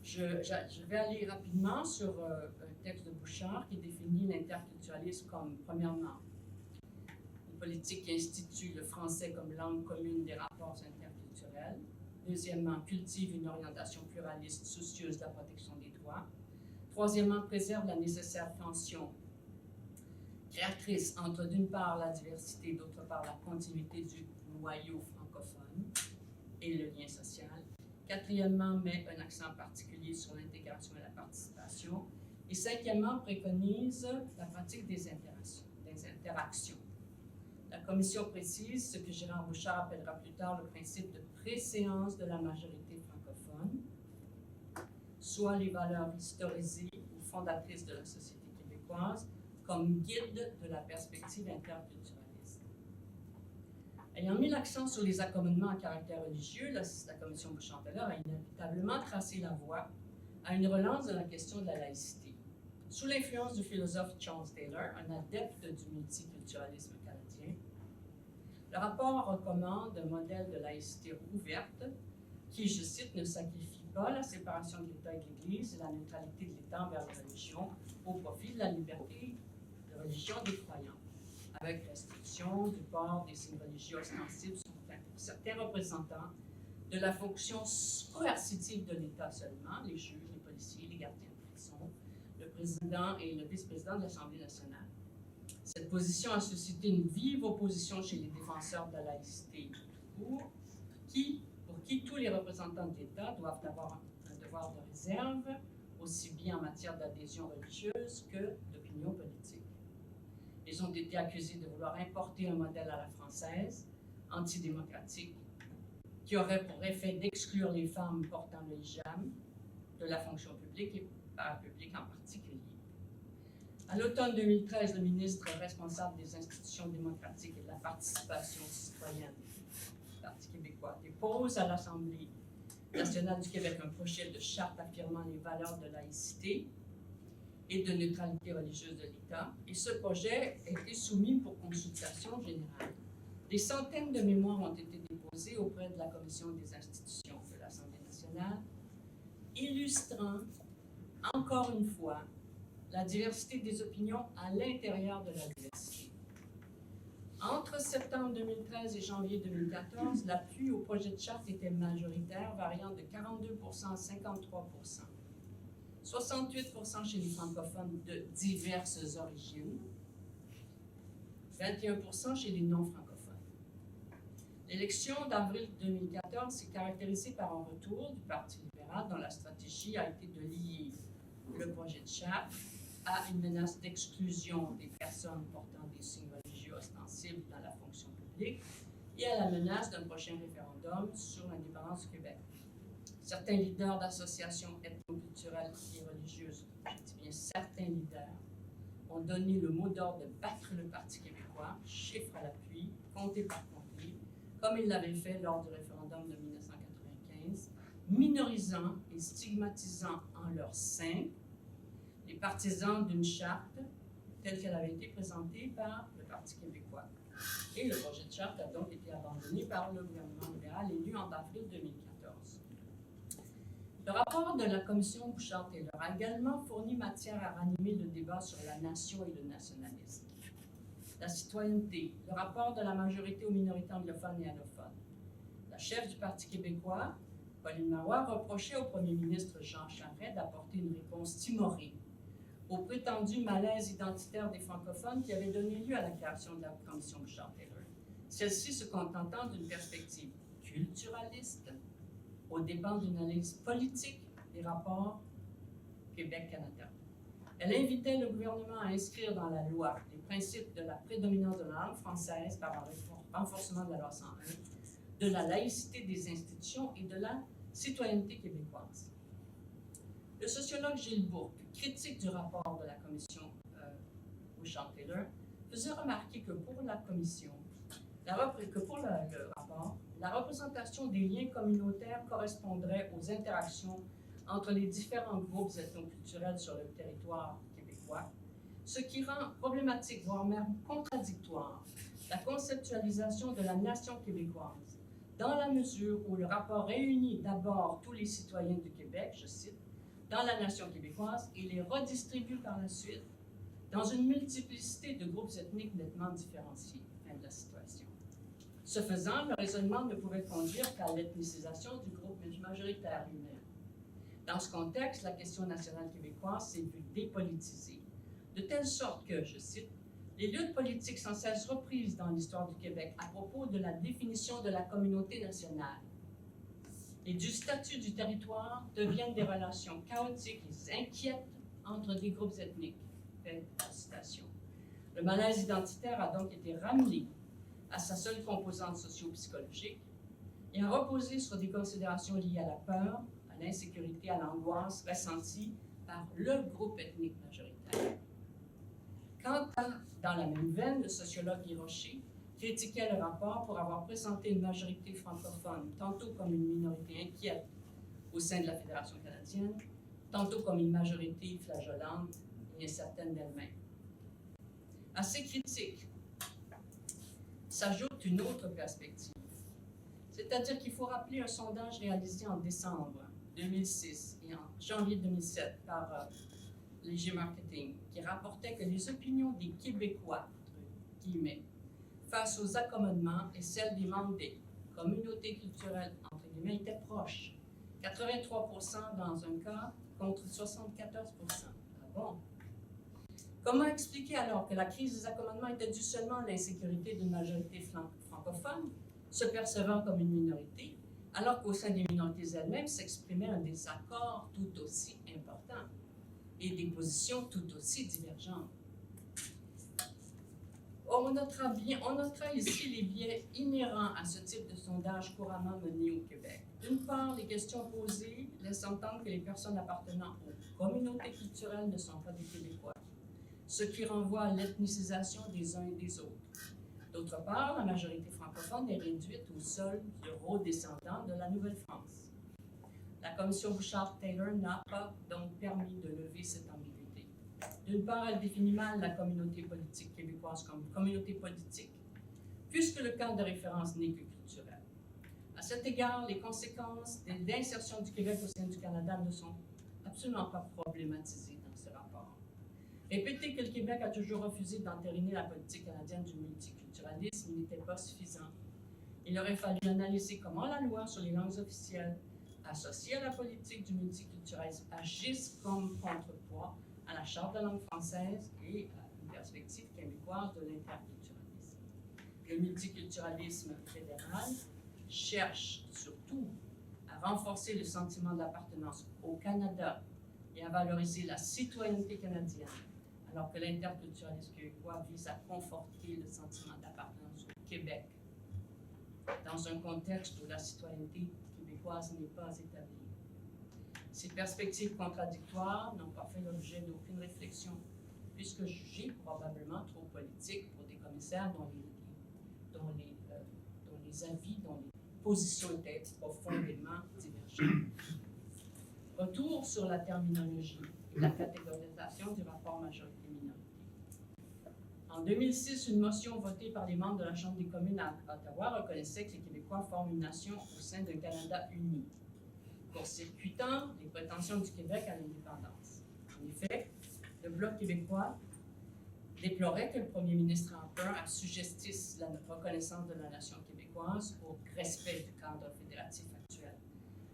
Je vais aller rapidement sur un texte de Bouchard qui définit l'interculturalisme comme, premièrement, une politique qui institue le français comme langue commune des rapports interculturels. Deuxièmement, cultive une orientation pluraliste soucieuse de la protection des droits. Troisièmement, préserve la nécessaire tension créatrice entre, d'une part, la diversité et d'autre part, la continuité du noyau francophone et le lien social. Quatrièmement, met un accent particulier sur l'intégration et la participation. Et cinquièmement, préconise la pratique des interactions. La commission précise ce que Gérard Bouchard appellera plus tard le principe de préséance de la majorité francophone, soit les valeurs historisées ou fondatrices de la société québécoise, comme guide de la perspective interculturaliste. Ayant mis l'accent sur les accommodements à caractère religieux, la commission Bouchard-Taylor a inévitablement tracé la voie à une relance de la question de la laïcité. Sous l'influence du philosophe Charles Taylor, un adepte du multiculturalisme canadien, le rapport recommande un modèle de laïcité ouverte qui, je cite, ne sacrifie pas la séparation de l'État et de l'Église et la neutralité de l'État envers les religions au profit de la liberté de religion des croyants, avec restriction du port des signes religieux ostensibles pour certains représentants de la fonction coercitive de l'État seulement, les juges, les policiers, les gardiens de prison, le président et le vice-président de l'Assemblée nationale. Cette position a suscité une vive opposition chez les défenseurs de la laïcité pour qui tous les représentants de l'État doivent avoir un devoir de réserve, aussi bien en matière d'adhésion religieuse que d'opinion politique. Ils ont été accusés de vouloir importer un modèle à la française, antidémocratique, qui aurait pour effet d'exclure les femmes portant le hijab de la fonction publique et parapublique en particulier. À l'automne 2013, le ministre responsable des institutions démocratiques et de la participation citoyenne du Parti québécois dépose à l'Assemblée nationale du Québec un projet de charte affirmant les valeurs de laïcité et de neutralité religieuse de l'État. Et ce projet a été soumis pour consultation générale. Des centaines de mémoires ont été déposées auprès de la Commission des institutions de l'Assemblée nationale, illustrant encore une fois la diversité des opinions à l'intérieur de la diversité. Entre septembre 2013 et janvier 2014, l'appui au projet de charte était majoritaire, variant de 42% à 53%. 68% chez les francophones de diverses origines, 21% chez les non-francophones. L'élection d'avril 2014 s'est caractérisée par un retour du Parti libéral dont la stratégie a été de lier le projet de charte à une menace d'exclusion des personnes portant des signes religieux ostensibles dans la fonction publique et à la menace d'un prochain référendum sur l'indépendance du Québec. Certains leaders d'associations ethnoculturelles et religieuses, je dis bien certains leaders, ont donné le mot d'ordre de battre le Parti québécois, chiffre à l'appui, comté par comté, comme il l'avait fait lors du référendum de 1995, minorisant et stigmatisant en leur sein les partisans d'une charte telle qu'elle avait été présentée par le Parti québécois. Et le projet de charte a donc été abandonné par le gouvernement libéral élu en avril 2014. Le rapport de la commission Bouchard-Taylor a également fourni matière à ranimer le débat sur la nation et le nationalisme. La citoyenneté, le rapport de la majorité aux minorités anglophones et allophones. La chef du Parti québécois, Pauline Marois, reprochait au premier ministre Jean Charest d'apporter une réponse timorée au prétendu malaise identitaire des francophones qui avait donné lieu à la création de la commission Bouchard-Taylor. Celle-ci se contentant d'une perspective culturaliste aux dépens d'une analyse politique des rapports Québec-Canada. Elle invitait le gouvernement à inscrire dans la loi les principes de la prédominance de la langue française par un renforcement de la loi 101, de la laïcité des institutions et de la citoyenneté québécoise. Le sociologue Gilles Bourque, critique du rapport de la commission Bouchard-Taylor, faisait remarquer que pour la commission, le rapport, la représentation des liens communautaires correspondrait aux interactions entre les différents groupes ethnoculturels sur le territoire québécois, ce qui rend problématique, voire même contradictoire, la conceptualisation de la nation québécoise, dans la mesure où le rapport réunit d'abord tous les citoyens du Québec, je cite, dans la nation québécoise et les redistribue par la suite dans une multiplicité de groupes ethniques nettement différenciés. Fin de la citation. Ce faisant, le raisonnement ne pouvait conduire qu'à l'ethnicisation du groupe majoritaire lui-même. Dans ce contexte, la question nationale québécoise s'est vue dépolitisée, de telle sorte que, je cite, les luttes politiques sans cesse reprises dans l'histoire du Québec à propos de la définition de la communauté nationale et du statut du territoire deviennent des relations chaotiques et inquiètes entre des groupes ethniques. Fin de la citation. Le malaise identitaire a donc été ramené à sa seule composante socio-psychologique et a reposé sur des considérations liées à la peur, à l'insécurité, à l'angoisse ressentie par le groupe ethnique majoritaire. Quant à, dans la même veine, le sociologue Guy Rocher critiquait le rapport pour avoir présenté une majorité francophone tantôt comme une minorité inquiète au sein de la Fédération canadienne, tantôt comme une majorité flageolante et incertaine d'elle-même. À ces critiques s'ajoute une autre perspective, c'est-à-dire qu'il faut rappeler un sondage réalisé en décembre 2006 et en janvier 2007 par Léger Marketing, qui rapportait que les opinions des Québécois, entre guillemets, face aux accommodements et celles des membres des communautés culturelles, entre guillemets, étaient proches. 83% dans un cas contre 74%. Ah bon? Comment expliquer alors que la crise des accommodements était due seulement à l'insécurité d'une majorité francophone, se percevant comme une minorité, alors qu'au sein des minorités elles-mêmes s'exprimait un désaccord tout aussi important et des positions tout aussi divergentes? On notera ici les biais inhérents à ce type de sondage couramment mené au Québec. D'une part, les questions posées laissent entendre que les personnes appartenant aux communautés culturelles ne sont pas des Québécois, ce qui renvoie à l'ethnicisation des uns et des autres. D'autre part, la majorité francophone est réduite au seul euro-descendant de la Nouvelle-France. La commission Bouchard-Taylor n'a pas donc permis de lever cette ambiguïté. D'une part, elle définit mal la communauté politique québécoise comme communauté politique, puisque le cadre de référence n'est que culturel. À cet égard, les conséquences de l'insertion du Québec au sein du Canada ne sont absolument pas problématisées dans ce rapport. Répéter que le Québec a toujours refusé d'entériner la politique canadienne du multiculturalisme n'était pas suffisant. Il aurait fallu analyser comment la loi sur les langues officielles associée à la politique du multiculturalisme agisse comme contrepoids à la Charte de la langue française et à une perspective québécoise de l'interculturalisme. Le multiculturalisme fédéral cherche surtout à renforcer le sentiment d'appartenance au Canada et à valoriser la citoyenneté canadienne, alors que l'interculturalisme québécois vise à conforter le sentiment d'appartenance au Québec, dans un contexte où la citoyenneté québécoise n'est pas établie. Ces perspectives contradictoires n'ont pas fait l'objet d'aucune réflexion, puisque jugées probablement trop politiques pour des commissaires dont dont les avis, dont les positions étaient profondément divergentes. Retour sur la terminologie et la catégorisation du rapport majorité-minorité. En 2006, une motion votée par les membres de la Chambre des communes à Ottawa reconnaissait que les Québécois forment une nation au sein d'un Canada uni, court-circuitant les prétentions du Québec à l'indépendance. En effet, le Bloc québécois déplorait que le premier ministre Harper assujettisse la reconnaissance de la nation québécoise au respect du cadre fédératif actuel.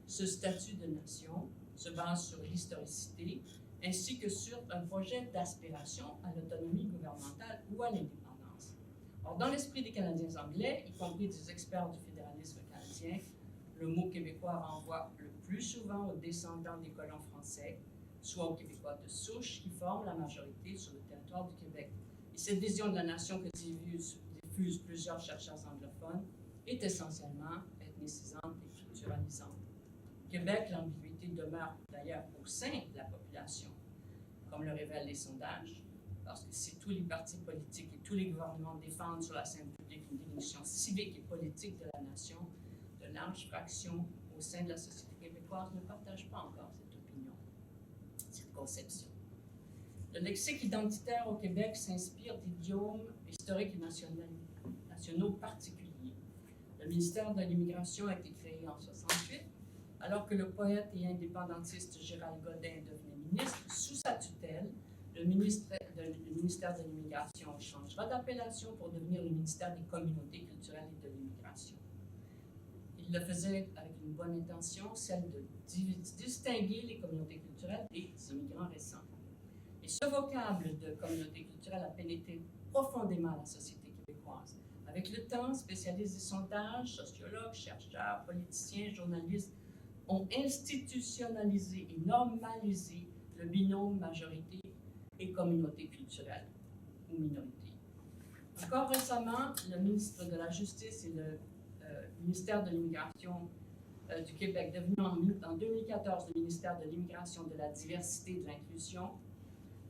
Ce statut de nation se base sur l'historicité ainsi que sur un projet d'aspiration à l'autonomie gouvernementale ou à l'indépendance. Or, dans l'esprit des Canadiens anglais, y compris des experts du fédéralisme canadien, le mot québécois renvoie le plus souvent aux descendants des colons français, soit aux Québécois de souche qui forment la majorité sur le territoire du Québec. Et cette vision de la nation que diffusent plusieurs chercheurs anglophones est essentiellement ethnicisante et culturalisante. Au Québec, l'ambiguïté demeure d'ailleurs au sein de la population, comme le révèlent les sondages, parce que si tous les partis politiques et tous les gouvernements défendent sur la scène publique une définition civique et politique de la nation, de larges fractions au sein de la société québécoise ne partagent pas encore cette opinion, cette conception. Le lexique identitaire au Québec s'inspire d'idiomes historiques et nationaux particuliers. Le ministère de l'Immigration a été créé en 1968, alors que le poète et indépendantiste Gérald Godin devenait ministre. Sous sa tutelle, le ministère de l'Immigration changera d'appellation pour devenir le ministère des Communautés culturelles et de l'Immigration. Il le faisait avec une bonne intention, celle de distinguer les communautés culturelles des immigrants récents. Et ce vocable de communauté culturelle a pénétré profondément la société québécoise. Avec le temps, spécialistes des sondages, sociologues, chercheurs, politiciens, journalistes ont institutionnalisé et normalisé le binôme majorité et communauté culturelle ou minorité. Encore récemment, le ministre de la Justice et le ministère de l'Immigration du Québec, devenu en 2014 le ministère de l'Immigration, de la Diversité et de l'Inclusion,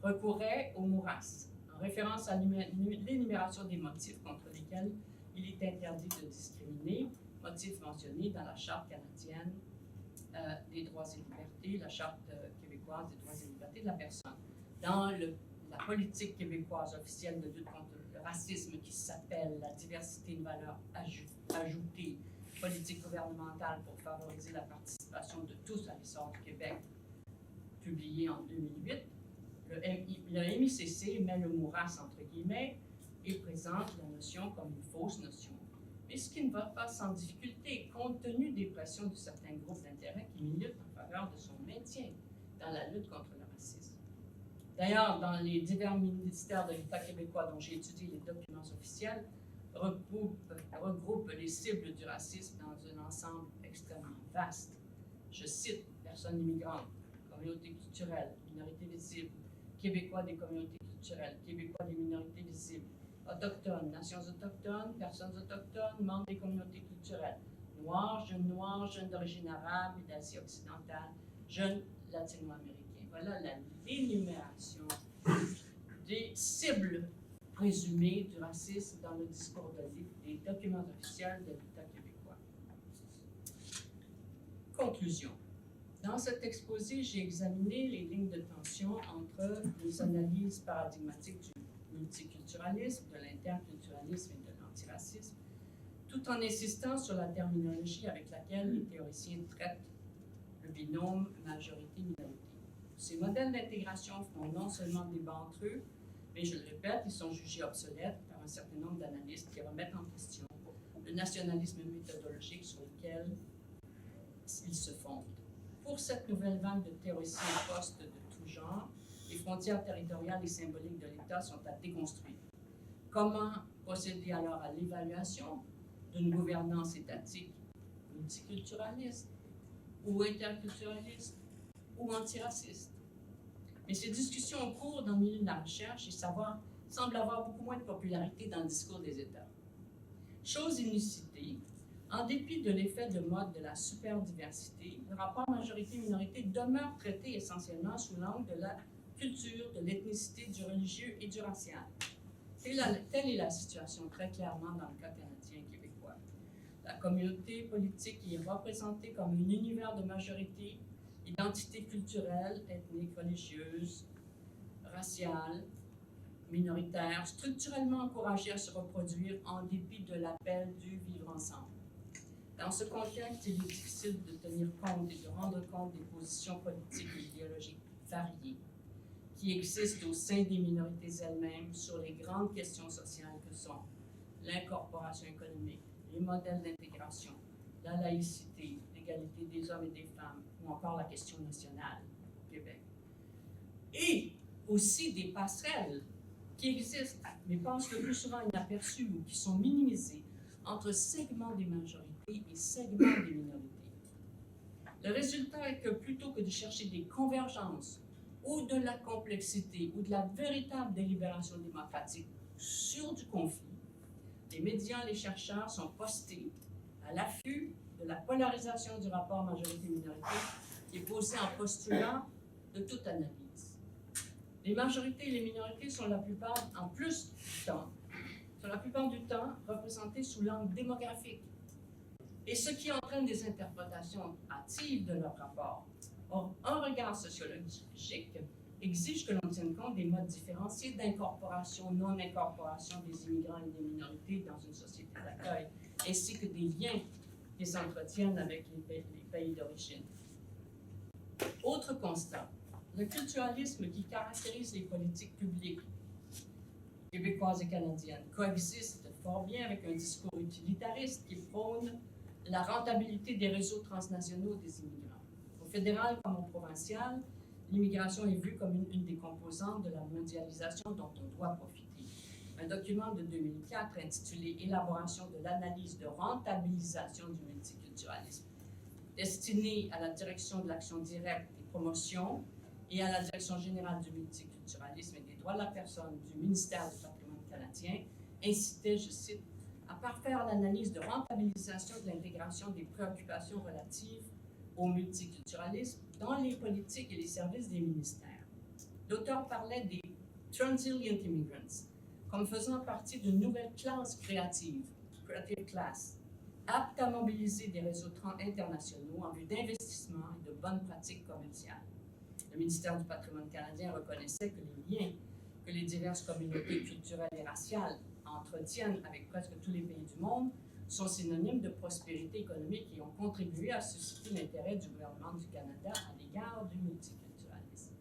recouraient au MOURAS, en référence à l'énumération des motifs contre lesquels il est interdit de discriminer, motifs mentionnés dans la Charte canadienne des droits et libertés, la Charte québécoise des droits et libertés de la personne. Dans la politique québécoise officielle de lutte contre le racisme qui s'appelle la diversité de valeurs ajoutée, politique gouvernementale pour favoriser la participation de tous à l'essor du Québec, publié en 2008, le MICC met le MOURAS entre guillemets et présente la notion comme une fausse notion. Mais ce qui ne va pas sans difficulté, compte tenu des pressions de certains groupes d'intérêt qui militent en faveur de son maintien dans la lutte contre le racisme. D'ailleurs, dans les divers ministères de l'État québécois dont j'ai étudié les documents officiels, regroupe les cibles du racisme dans un ensemble extrêmement vaste. Je cite personnes immigrantes, communautés culturelles, minorités visibles, Québécois des communautés culturelles, Québécois des minorités visibles, autochtones, nations autochtones, personnes autochtones, membres des communautés culturelles, noirs, jeunes d'origine arabe et d'Asie occidentale, jeunes latino-américains. Voilà l'énumération des cibles présumées du racisme dans le discours des documents officiels de l'État québécois. Conclusion. Dans cet exposé, j'ai examiné les lignes de tension entre les analyses paradigmatiques du multiculturalisme, de l'interculturalisme et de l'antiracisme, tout en insistant sur la terminologie avec laquelle les théoriciens traitent le binôme majorité-minorité. Ces modèles d'intégration font non seulement débat entre eux, mais je le répète, ils sont jugés obsolètes par un certain nombre d'analystes qui remettent en question le nationalisme méthodologique sur lequel ils se fondent. Pour cette nouvelle vague de théoriciens postes de tout genre, les frontières territoriales et symboliques de l'État sont à déconstruire. Comment procéder alors à l'évaluation d'une gouvernance étatique multiculturaliste ou interculturaliste ou antiraciste? Mais ces discussions en cours dans le milieu de la recherche et savoir semblent avoir beaucoup moins de popularité dans le discours des États. Chose inusitée, en dépit de l'effet de mode de la superdiversité, le rapport majorité-minorité demeure traité essentiellement sous l'angle de la culture, de l'ethnicité, du religieux et du racial. Telle est la situation très clairement dans le cas canadien. La communauté politique y est représentée comme un univers de majorité, identité culturelle, ethnique, religieuse, raciale, minoritaire, structurellement encouragée à se reproduire en dépit de l'appel du vivre ensemble. Dans ce contexte, il est difficile de tenir compte et de rendre compte des positions politiques et idéologiques variées qui existent au sein des minorités elles-mêmes sur les grandes questions sociales que sont l'incorporation économique, les modèles d'intégration, la laïcité, l'égalité des hommes et des femmes, ou encore la question nationale au Québec. Et aussi des passerelles qui existent, mais passent le plus souvent inaperçues ou qui sont minimisées entre segments des majorités et segments des minorités. Le résultat est que plutôt que de chercher des convergences ou de la complexité ou de la véritable délibération démocratique sur du conflit, les médias et les chercheurs sont postés à l'affût de la polarisation du rapport majorité-minorité et posés en postulat de toute analyse. Les majorités et les minorités sont la plupart du temps représentées sous l'angle démographique, et ce qui entraîne des interprétations hâtives de leur rapport. Or, un regard sociologique exige que l'on tienne compte des modes différenciés d'incorporation, non-incorporation des immigrants et des minorités dans une société d'accueil, ainsi que des liens qu'ils entretiennent avec les pays d'origine. Autre constat, le culturalisme qui caractérise les politiques publiques québécoises et canadiennes coexiste fort bien avec un discours utilitariste qui prône la rentabilité des réseaux transnationaux des immigrants. Au fédéral comme au provincial, l'immigration est vue comme une des composantes de la mondialisation dont on doit profiter. Un document de 2004 intitulé « Élaboration de l'analyse de rentabilisation du multiculturalisme » destiné à la direction de l'action directe des promotions et à la direction générale du multiculturalisme et des droits de la personne du ministère du patrimoine canadien, incitait, je cite, à parfaire l'analyse de rentabilisation de l'intégration des préoccupations relatives au multiculturalisme dans les politiques et les services des ministères. L'auteur parlait des Transilient Immigrants comme faisant partie d'une nouvelle classe créative, Creative Class, apte à mobiliser des réseaux internationaux en vue d'investissement et de bonnes pratiques commerciales. Le ministère du patrimoine canadien reconnaissait que les liens que les diverses communautés culturelles et raciales entretiennent avec presque tous les pays du monde sont synonymes de prospérité économique et ont contribué à susciter l'intérêt du gouvernement du Canada à l'égard du multiculturalisme.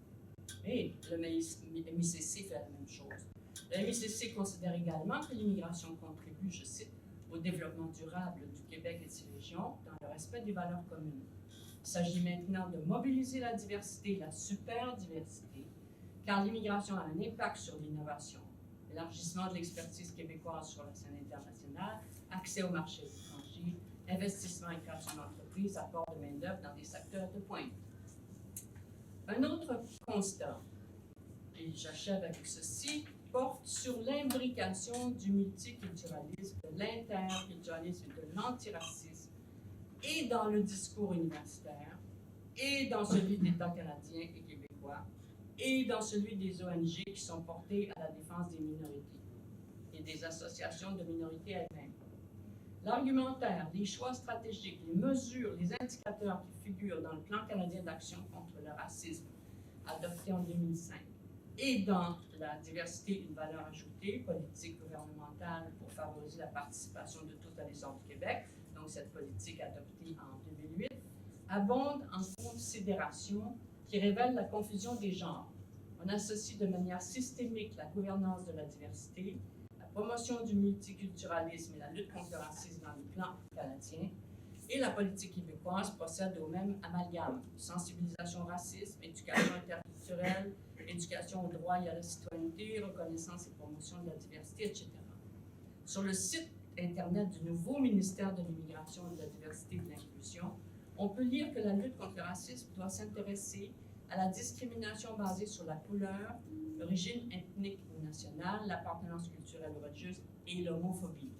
Et le MICC fait la même chose. Le MICC considère également que l'immigration contribue, je cite, au développement durable du Québec et de ses régions dans le respect des valeurs communes. Il s'agit maintenant de mobiliser la diversité et la superdiversité, car l'immigration a un impact sur l'innovation, l'élargissement de l'expertise québécoise sur la scène internationale, accès au marché étranger, investissement et création d'entreprises, apport de main-d'œuvre dans des secteurs de pointe. Un autre constat, et j'achève avec ceci, porte sur l'imbrication du multiculturalisme, de l'interculturalisme et de l'antiracisme, et dans le discours universitaire, et dans celui d'États canadiens et québécois, et dans celui des ONG qui sont portées à la défense des minorités et des associations de minorités elles-mêmes. L'argumentaire, les choix stratégiques, les mesures, les indicateurs qui figurent dans le plan canadien d'action contre le racisme adopté en 2005 et dans la diversité, une valeur ajoutée, politique gouvernementale pour favoriser la participation de tous à l'essor du Québec, donc cette politique adoptée en 2008, abonde en considérations qui révèlent la confusion des genres. On associe de manière systémique la gouvernance de la diversité, la promotion du multiculturalisme et la lutte contre le racisme dans le plan canadien, et la politique québécoise procède au même amalgame, sensibilisation au racisme, éducation interculturelle, éducation au droit et à la citoyenneté, reconnaissance et promotion de la diversité, etc. Sur le site Internet du nouveau ministère de l'Immigration, de la Diversité et de l'Inclusion, on peut lire que la lutte contre le racisme doit s'intéresser à la discrimination basée sur la couleur, l'origine ethnique ou nationale, l'appartenance culturelle ou religieuse et l'homophobie.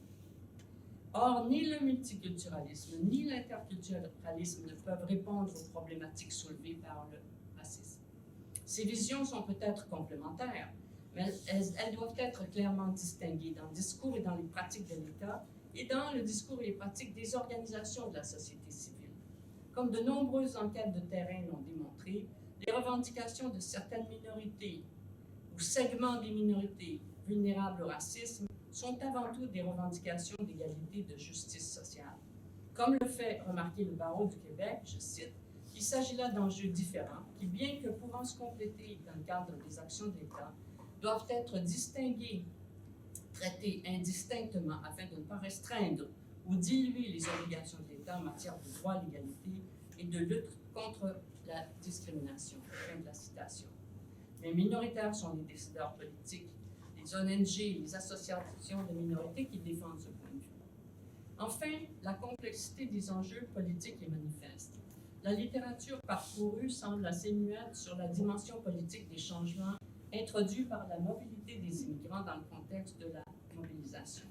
Or, ni le multiculturalisme ni l'interculturalisme ne peuvent répondre aux problématiques soulevées par le racisme. Ces visions sont peut-être complémentaires, mais elles doivent être clairement distinguées dans le discours et dans les pratiques de l'État et dans le discours et les pratiques des organisations de la société civile. Comme de nombreuses enquêtes de terrain l'ont démontré, les revendications de certaines minorités ou segments des minorités vulnérables au racisme sont avant tout des revendications d'égalité et de justice sociale. Comme le fait remarquer le barreau du Québec, je cite, « Il s'agit là d'enjeux différents qui, bien que pouvant se compléter dans le cadre des actions de l'État, doivent être distingués, traités indistinctement afin de ne pas restreindre ou diluer les obligations de l'État en matière de droit à l'égalité et de lutte contre la discrimination. » Fin de la citation. Les minoritaires sont les décideurs politiques, les ONG, les associations de minorités qui défendent ce point de vue. Enfin, la complexité des enjeux politiques est manifeste. La littérature parcourue semble assez muette sur la dimension politique des changements introduits par la mobilité des immigrants dans le contexte de la mondialisation.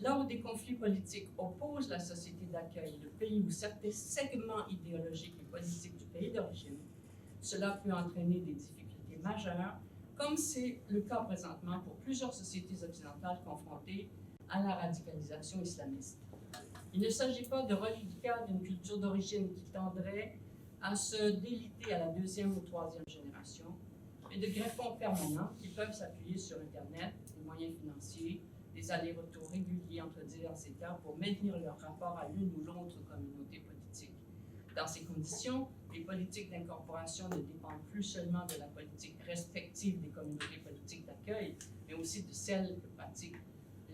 Là où des conflits politiques opposent la société d'accueil, le pays ou certains segments idéologiques et politiques du pays d'origine, cela peut entraîner des difficultés majeures, comme c'est le cas présentement pour plusieurs sociétés occidentales confrontées à la radicalisation islamiste. Il ne s'agit pas de reliquats d'une culture d'origine qui tendrait à se déliter à la deuxième ou troisième génération, mais de greffons permanents qui peuvent s'appuyer sur Internet, des moyens financiers, des allers-retours réguliers entre divers États pour maintenir leur rapport à l'une ou l'autre communauté politique. Dans ces conditions, les politiques d'incorporation ne dépendent plus seulement de la politique respective des communautés politiques d'accueil, mais aussi de celles que pratiquent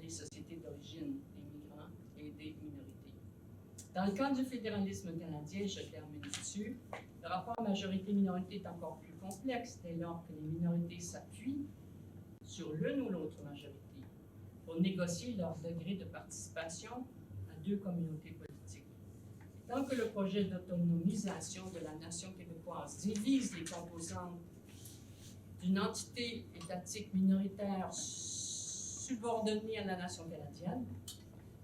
les sociétés d'origine des migrants et des minorités. Dans le cadre du fédéralisme canadien, je termine dessus, le rapport majorité-minorité est encore plus complexe dès lors que les minorités s'appuient sur l'une ou l'autre majorité pour négocier leur degré de participation à deux communautés politiques. Tant que le projet d'autonomisation de la nation québécoise divise les composantes d'une entité étatique minoritaire subordonnée à la nation canadienne,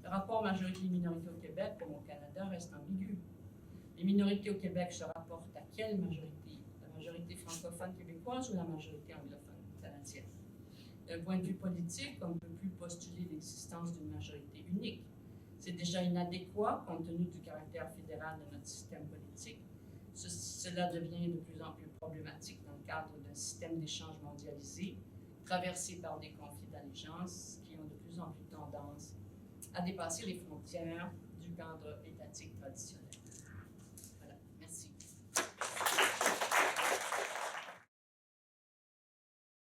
le rapport majorité-minorité au Québec, comme au Canada, reste ambigu. Les minorités au Québec se rapportent à quelle majorité? La majorité francophone québécoise ou la majorité anglophone canadienne? D'un point de vue politique, on ne peut plus postuler l'existence d'une majorité unique. C'est déjà inadéquat compte tenu du caractère fédéral de notre système politique. Cela devient de plus en plus problématique dans le cadre d'un système d'échange mondialisé, traversé par des conflits d'allégeance qui ont de plus en plus tendance à dépasser les frontières du cadre étatique traditionnel.